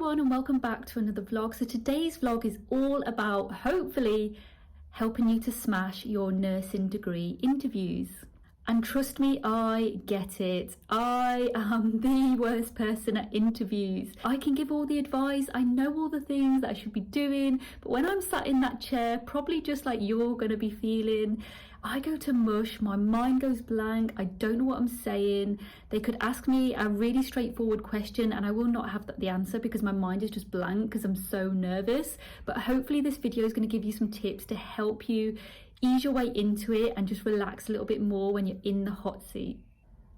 everyone, and welcome back to another vlog. So today's vlog is all about hopefully helping you to smash your nursing degree interviews. And trust me, I get it. I am the worst person at interviews. I can give all the advice, I know all the things that I should be doing, but when I'm sat in that chair, probably just like you're gonna be feeling, I go to mush, my mind goes blank, I don't know what I'm saying. They could ask me a really straightforward question and I will not have the answer because my mind is just blank because I'm so nervous. But hopefully this video is going to give you some tips to help you ease your way into it and just relax a little bit more when you're in the hot seat.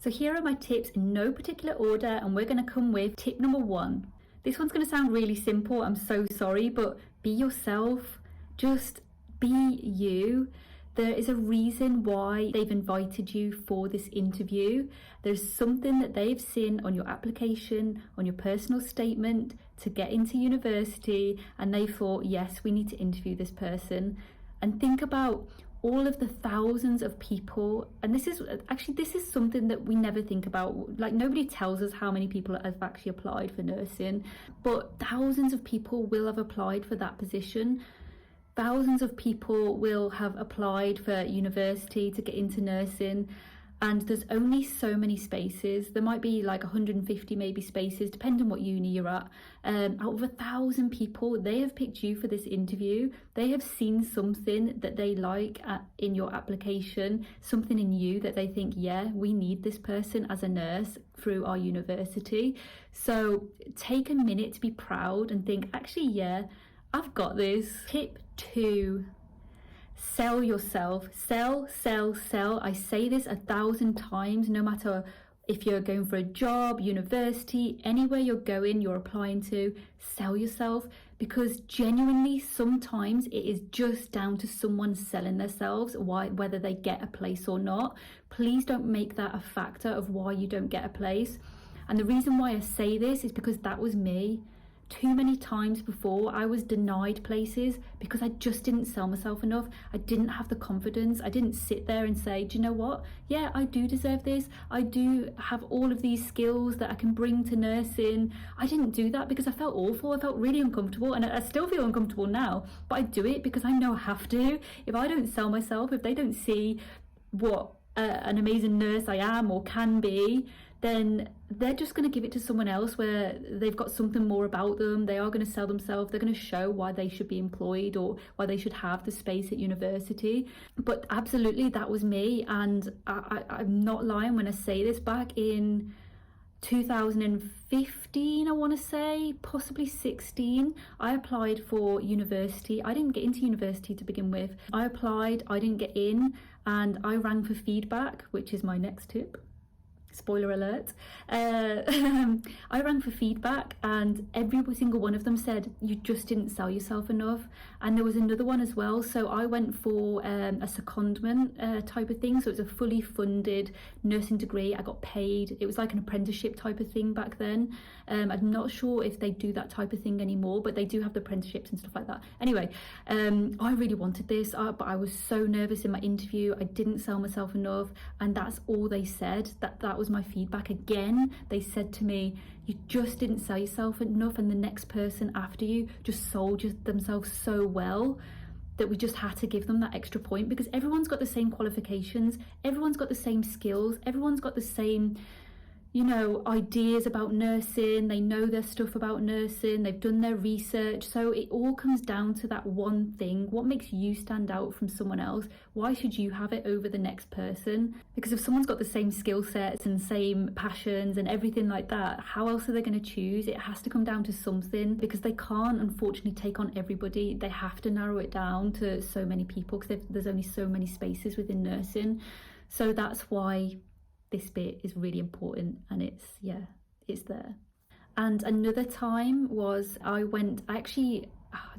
So here are my tips in no particular order, and we're going to come with tip number 1. This one's going to sound really simple, I'm so sorry, but be yourself. Just be you. There is a reason why they've invited you for this interview. There's something that they've seen on your application, on your personal statement to get into university, and they thought, yes, we need to interview this person. And think about all of the thousands of people, and this is something that we never think about. Like, nobody tells us how many people have actually applied for nursing, but thousands of people will have applied for that position. Thousands of people will have applied for university to get into nursing, and there's only so many spaces. There might be like 150 maybe spaces, depending on what uni you're at. Out of 1,000 people, they have picked you for this interview. They have seen something that they like in your application, something in you that they think, yeah, we need this person as a nurse through our university. So take a minute to be proud and think, actually, yeah, I've got this. Tip 2, sell yourself. Sell, sell, sell. I say this 1,000 times, no matter if you're going for a job, university, anywhere you're going, you're applying to, sell yourself, because genuinely sometimes it is just down to someone selling themselves, whether they get a place or not. Please don't make that a factor of why you don't get a place. And the reason why I say this is because that was me. Too many times before, I was denied places because I just didn't sell myself enough. I didn't have the confidence. I didn't sit there and say, do you know what? Yeah, I do deserve this. I do have all of these skills that I can bring to nursing. I didn't do that because I felt awful. I felt really uncomfortable, and I still feel uncomfortable now, but I do it because I know I have to. If I don't sell myself, if they don't see what an amazing nurse I am or can be, then they're just going to give it to someone else where they've got something more about them. They are going to sell themselves. They're going to show why they should be employed or why they should have the space at university. But absolutely, that was me. And I'm not lying when I say this. Back in 2015, I want to say, possibly 16, I applied for university. I didn't get into university to begin with. I applied, I didn't get in, and I rang for feedback, which is my next tip. Spoiler alert. I rang for feedback, and every single one of them said you just didn't sell yourself enough. And there was another one as well. So I went for a secondment type of thing. So it was a fully funded nursing degree. I got paid. It was like an apprenticeship type of thing back then. I'm not sure if they do that type of thing anymore, but they do have the apprenticeships and stuff like that. Anyway, I really wanted this, but I was so nervous in my interview. I didn't sell myself enough, and that's all they said. That was my feedback. Again, they said to me, you just didn't sell yourself enough, and the next person after you just sold themselves so well that we just had to give them that extra point, because everyone's got the same qualifications, everyone's got the same skills, everyone's got the same, you know, ideas about nursing. They know their stuff about nursing, they've done their research. So it all comes down to that one thing. What makes you stand out from someone else? Why should you have it over the next person? Because if someone's got the same skill sets and same passions and everything like that, how else are they going to choose? It has to come down to something, because they can't unfortunately take on everybody. They have to narrow it down to so many people, because there's only so many spaces within nursing. So that's why this bit is really important, and it's there. And another time was I don't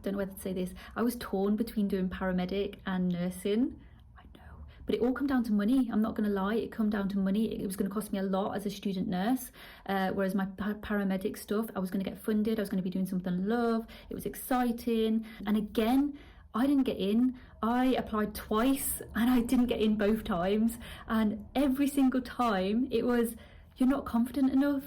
know whether to say this, I was torn between doing paramedic and nursing. I know, but it all come down to money. I'm not going to lie, it come down to money. It was going to cost me a lot as a student nurse, whereas my paramedic stuff, I was going to get funded, I was going to be doing something I love, it was exciting. And again, I didn't get in. I applied twice and I didn't get in both times. And every single time it was, you're not confident enough.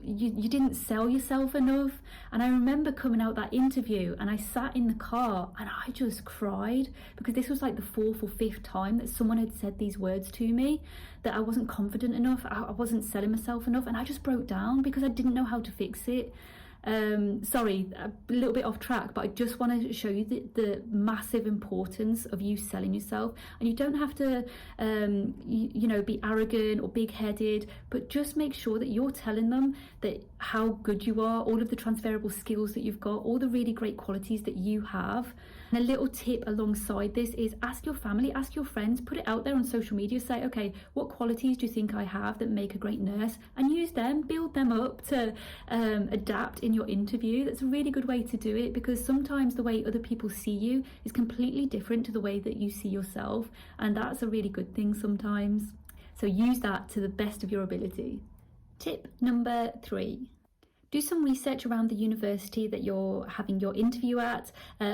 you didn't sell yourself enough. And I remember coming out that interview and I sat in the car and I just cried, because this was like the 4th or 5th time that someone had said these words to me, that I wasn't confident enough, I wasn't selling myself enough, and I just broke down because I didn't know how to fix it. Sorry, a little bit off track, but I just want to show you the massive importance of you selling yourself. And you don't have to be arrogant or big-headed, but just make sure that you're telling them that how good you are, all of the transferable skills that you've got, all the really great qualities that you have. And a little tip alongside this is ask your family, ask your friends, put it out there on social media, say, okay, what qualities do you think I have that make a great nurse? And use them, build them up to adapt in your interview. That's a really good way to do it, because sometimes the way other people see you is completely different to the way that you see yourself, and that's a really good thing sometimes. So use that to the best of your ability. Tip number 3. Do some research around the university that you're having your interview at,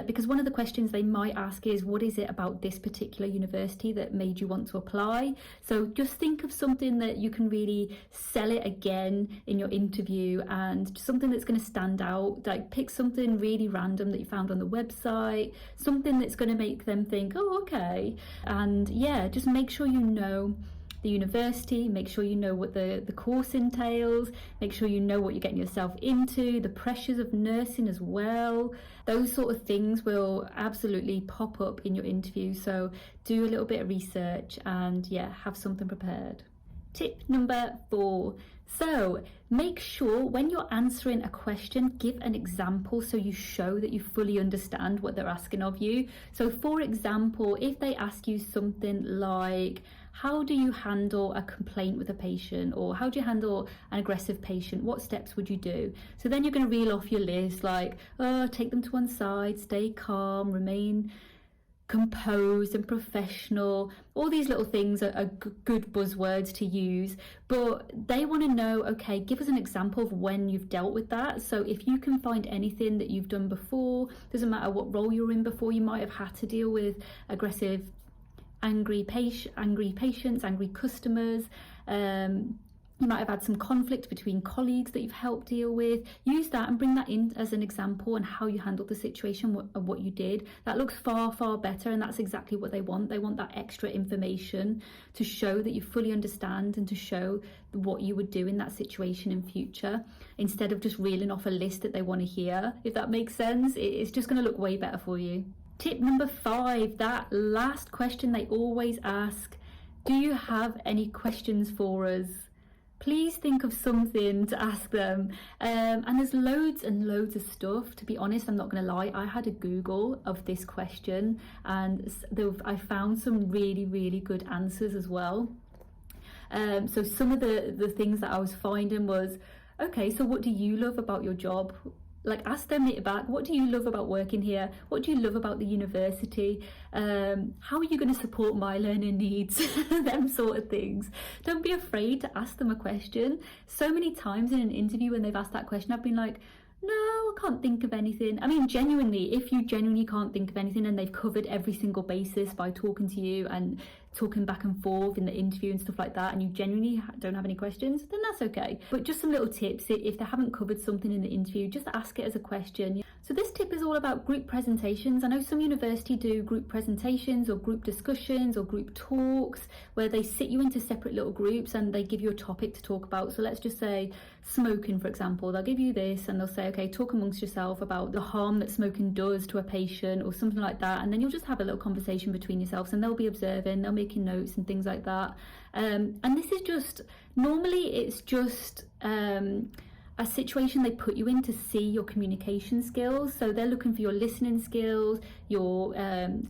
because one of the questions they might ask is, what is it about this particular university that made you want to apply? So just think of something that you can really sell it again in your interview, and something that's going to stand out. Like, pick something really random that you found on the website, something that's going to make them think, oh, okay. And yeah, just make sure you know the university, make sure you know what the course entails, make sure you know what you're getting yourself into, the pressures of nursing as well. Those sort of things will absolutely pop up in your interview, so do a little bit of research and yeah, have something prepared. Tip number 4. So make sure when you're answering a question, give an example so you show that you fully understand what they're asking of you. So for example, if they ask you something like, how do you handle a complaint with a patient, or how do you handle an aggressive patient? What steps would you do? So then you're going to reel off your list, like, oh, take them to one side, stay calm, remain composed and professional. All these little things are good buzzwords to use, but they want to know, okay, give us an example of when you've dealt with that. So if you can find anything that you've done before, doesn't matter what role you're in before, you might have had to deal with aggressive, angry patients, angry customers. You might have had some conflict between colleagues that you've helped deal with. Use that and bring that in as an example and how you handled the situation and what you did. That looks far, far better, and that's exactly what they want. They want that extra information to show that you fully understand and to show what you would do in that situation in future, instead of just reeling off a list that they want to hear. If that makes sense, it's just going to look way better for you. Tip number 5, that last question they always ask, do you have any questions for us? Please think of something to ask them. And there's loads and loads of stuff. To be honest, I'm not going to lie, I had a Google of this question and I found some really, really good answers as well. So some of the things that I was finding was, okay, so what do you love about your job? Like, ask them it back. What do you love about working here? What do you love about the university? How are you going to support my learning needs? Them sort of things. Don't be afraid to ask them a question. So many times in an interview when they've asked that question, I've been like, no, I can't think of anything. I mean, genuinely, if you genuinely can't think of anything and they've covered every single basis by talking to you and talking back and forth in the interview and stuff like that, and you genuinely don't have any questions, then that's okay. But just some little tips, if they haven't covered something in the interview, just ask it as a question. So this tip is all about group presentations. I know some universities do group presentations or group discussions or group talks where they sit you into separate little groups and they give you a topic to talk about. So let's just say smoking, for example. They'll give you this and they'll say, okay, talk amongst yourself about the harm that smoking does to a patient or something like that. And then you'll just have a little conversation between yourselves and they'll be observing, they'll making notes and things like that. And this is just, normally it's just a situation they put you in to see your communication skills. So they're looking for your listening skills, your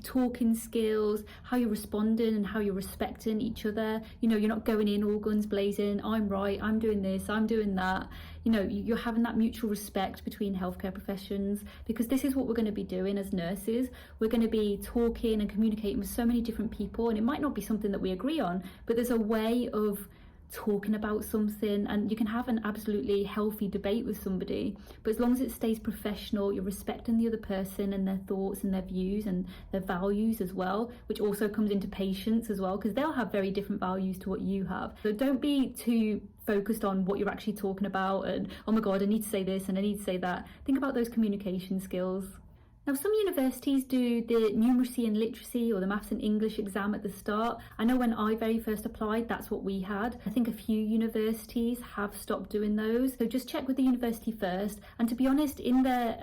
talking skills, how you're responding and how you're respecting each other. You know, you're not going in all guns blazing, I'm right, I'm doing this, I'm doing that. You know, you're having that mutual respect between healthcare professions, because this is what we're going to be doing as nurses. We're going to be talking and communicating with so many different people, and it might not be something that we agree on, but there's a way of talking about something, and you can have an absolutely healthy debate with somebody, but as long as it stays professional, you're respecting the other person and their thoughts and their views and their values as well, which also comes into patience as well, because they'll have very different values to what you have. So don't be too focused on what you're actually talking about and, oh my god, I need to say this and I need to say that. Think about those communication skills. Now, some universities do the numeracy and literacy or the maths and English exam at the start. I know when I very first applied, that's what we had. I think a few universities have stopped doing those. So just check with the university first. And to be honest, in their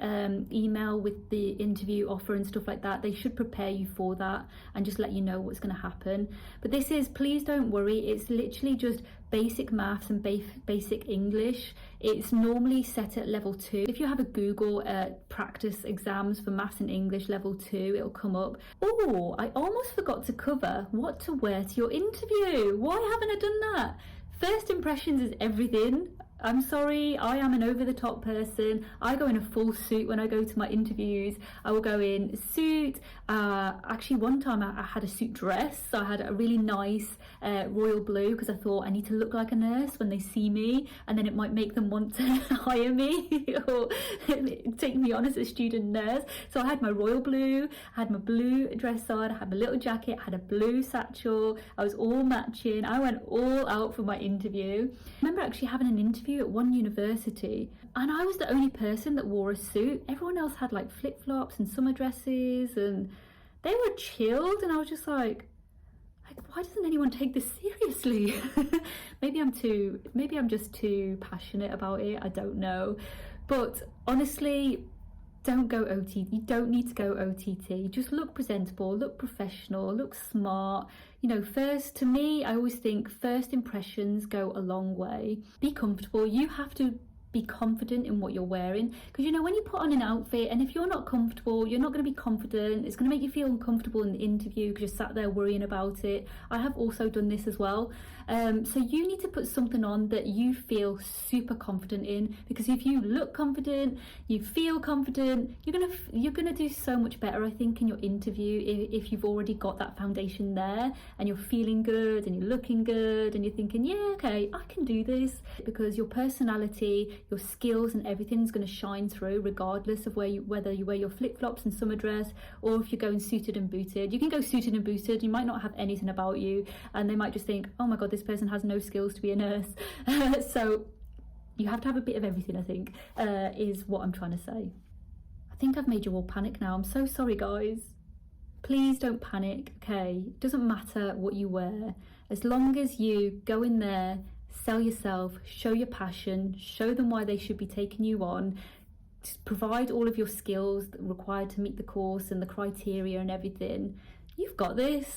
email with the interview offer and stuff like that, they should prepare you for that and just let you know what's going to happen. But this is, please don't worry, it's literally just basic maths and basic English. It's normally set at level 2. If you have a Google practice exams for maths and English level 2, it'll come up. Oh, I almost forgot to cover what to wear to your interview. Why haven't I done that? First impressions is everything. I'm sorry, I am an over-the-top person. I go in a full suit when I go to my interviews. I will go in suit. Actually, one time I had a suit dress. So I had a really nice royal blue because I thought I need to look like a nurse when they see me, and then it might make them want to hire me or take me on as a student nurse. So I had my royal blue, I had my blue dress on, I had my little jacket, I had a blue satchel. I was all matching. I went all out for my interview. I remember actually having an interview at one university, and I was the only person that wore a suit. Everyone else had like flip-flops and summer dresses, and they were chilled, and I was just like, why doesn't anyone take this seriously? maybe I'm just too passionate about it, I don't know. But honestly, don't go OTT. You don't need to go OTT. Just look presentable, look professional, look smart. You know, to me, I always think first impressions go a long way. Be comfortable. You have to be confident in what you're wearing, because you know, when you put on an outfit and if you're not comfortable, you're not going to be confident. It's going to make you feel uncomfortable in the interview because you're sat there worrying about it. I have also done this as well. So you need to put something on that you feel super confident in, because if you look confident, you feel confident, you're gonna do so much better, I think, in your interview if you've already got that foundation there and you're feeling good and you're looking good and you're thinking, yeah, okay, I can do this, because your personality, your skills and everything's going to shine through regardless of whether you wear your flip-flops and summer dress or if you're going suited and booted. You can go suited and booted, you might not have anything about you and they might just think, oh my god, this person has no skills to be a nurse. So you have to have a bit of everything, I think, is what I'm trying to say. I think I've made you all panic now. I'm so sorry, guys. Please don't panic, okay? It doesn't matter what you wear. As long as you go in there, sell yourself, show your passion, show them why they should be taking you on, just provide all of your skills required to meet the course and the criteria and everything, you've got this.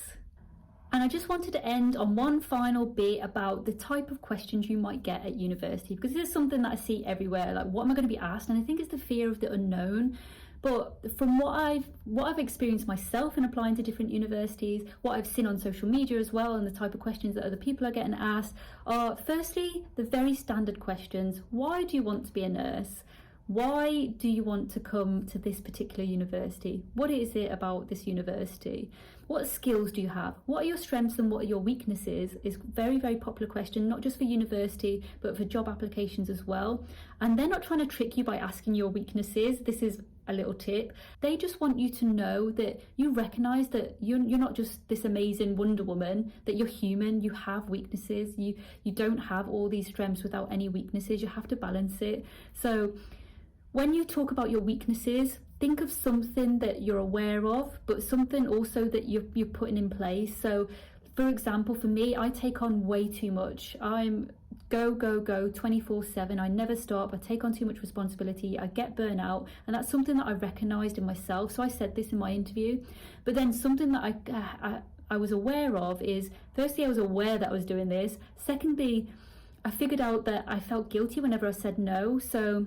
And I just wanted to end on one final bit about the type of questions you might get at university, because this is something that I see everywhere, like what am I going to be asked? And I think it's the fear of the unknown. But from what I've experienced myself in applying to different universities, what I've seen on social media as well, and the type of questions that other people are getting asked are, firstly, the very standard questions. Why do you want to be a nurse? Why do you want to come to this particular university? What is it about this university? What skills do you have? What are your strengths and what are your weaknesses? Is very, very popular question, not just for university, but for job applications as well. And they're not trying to trick you by asking your weaknesses. This is a little tip. They just want you to know that you recognise that you're not just this amazing Wonder Woman, that you're human, you have weaknesses, you don't have all these strengths without any weaknesses. You have to balance it. So when you talk about your weaknesses, think of something that you're aware of, but something also that you're putting in place. So for example, for me, I take on way too much. I'm go 24/7. I never stop. I take on too much responsibility. I get burnt out, and that's something that I recognised in myself. So I said this in my interview. But then something that I was aware of is, firstly, I was aware that I was doing this. Secondly, I figured out that I felt guilty whenever I said no. So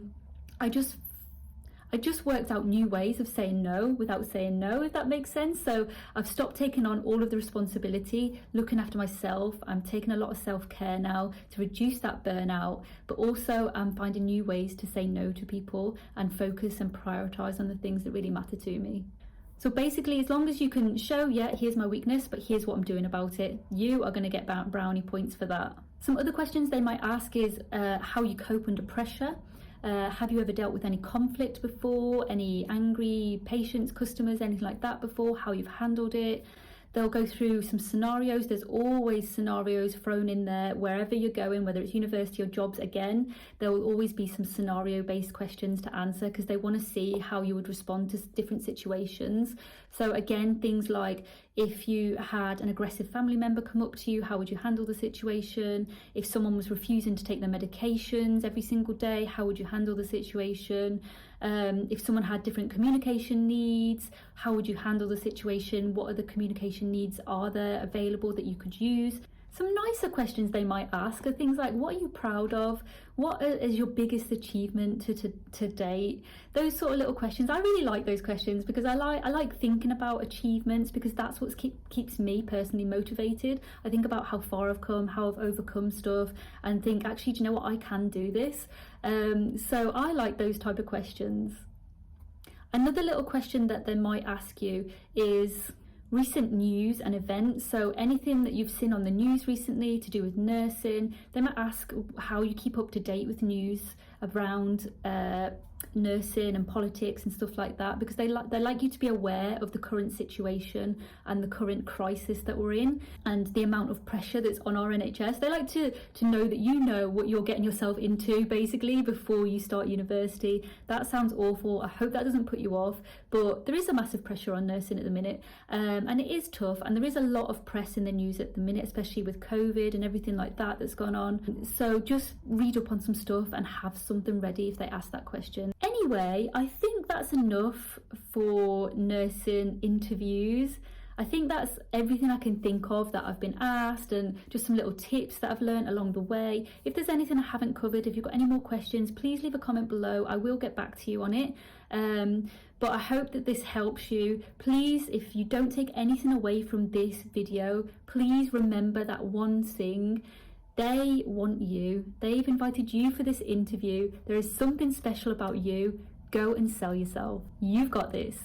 I just worked out new ways of saying no without saying no, if that makes sense. So I've stopped taking on all of the responsibility, looking after myself. I'm taking a lot of self-care now to reduce that burnout, but also I'm finding new ways to say no to people and focus and prioritise on the things that really matter to me. So basically, as long as you can show, yeah, here's my weakness, but here's what I'm doing about it, you are going to get brownie points for that. Some other questions they might ask is how you cope under pressure. Have you ever dealt with any conflict before, any angry patients, customers, anything like that before, how you've handled it. They'll go through some scenarios. There's always scenarios thrown in there wherever you're going, whether it's university or jobs. Again, there will always be some scenario-based questions to answer because they want to see how you would respond to different situations. So again, things like if you had an aggressive family member come up to you, how would you handle the situation? If someone was refusing to take their medications every single day, how would you handle the situation? If someone had different communication needs, how would you handle the situation? What other communication needs are there available that you could use? Some nicer questions they might ask are things like, what are you proud of? What is your biggest achievement to date? Those sort of little questions. I really like those questions because I like thinking about achievements, because that's what keeps me personally motivated. I think about how far I've come, how I've overcome stuff, and think, actually, do you know what? I can do this. So I like those type of questions. Another little question that they might ask you is recent news and events. So anything that you've seen on the news recently to do with nursing. They might ask how you keep up to date with news around nursing and politics and stuff like that, because they like you to be aware of the current situation and the current crisis that we're in and the amount of pressure that's on our NHS. They like to know that you know what you're getting yourself into basically before you start university. That sounds awful. I hope that doesn't put you off, but there is a massive pressure on nursing at the minute, and it is tough, and there is a lot of press in the news at the minute, especially with COVID and everything like that that's gone on. So just read up on some stuff and have something ready if they ask that question. Anyway, I think that's enough for nursing interviews. I think that's everything I can think of that I've been asked, and just some little tips that I've learned along the way. If there's anything I haven't covered, if you've got any more questions, please leave a comment below. I will get back to you on it. But I hope that this helps you. Please, if you don't take anything away from this video, please remember that one thing. They want you. They've invited you for this interview. There is something special about you. Go and sell yourself. You've got this.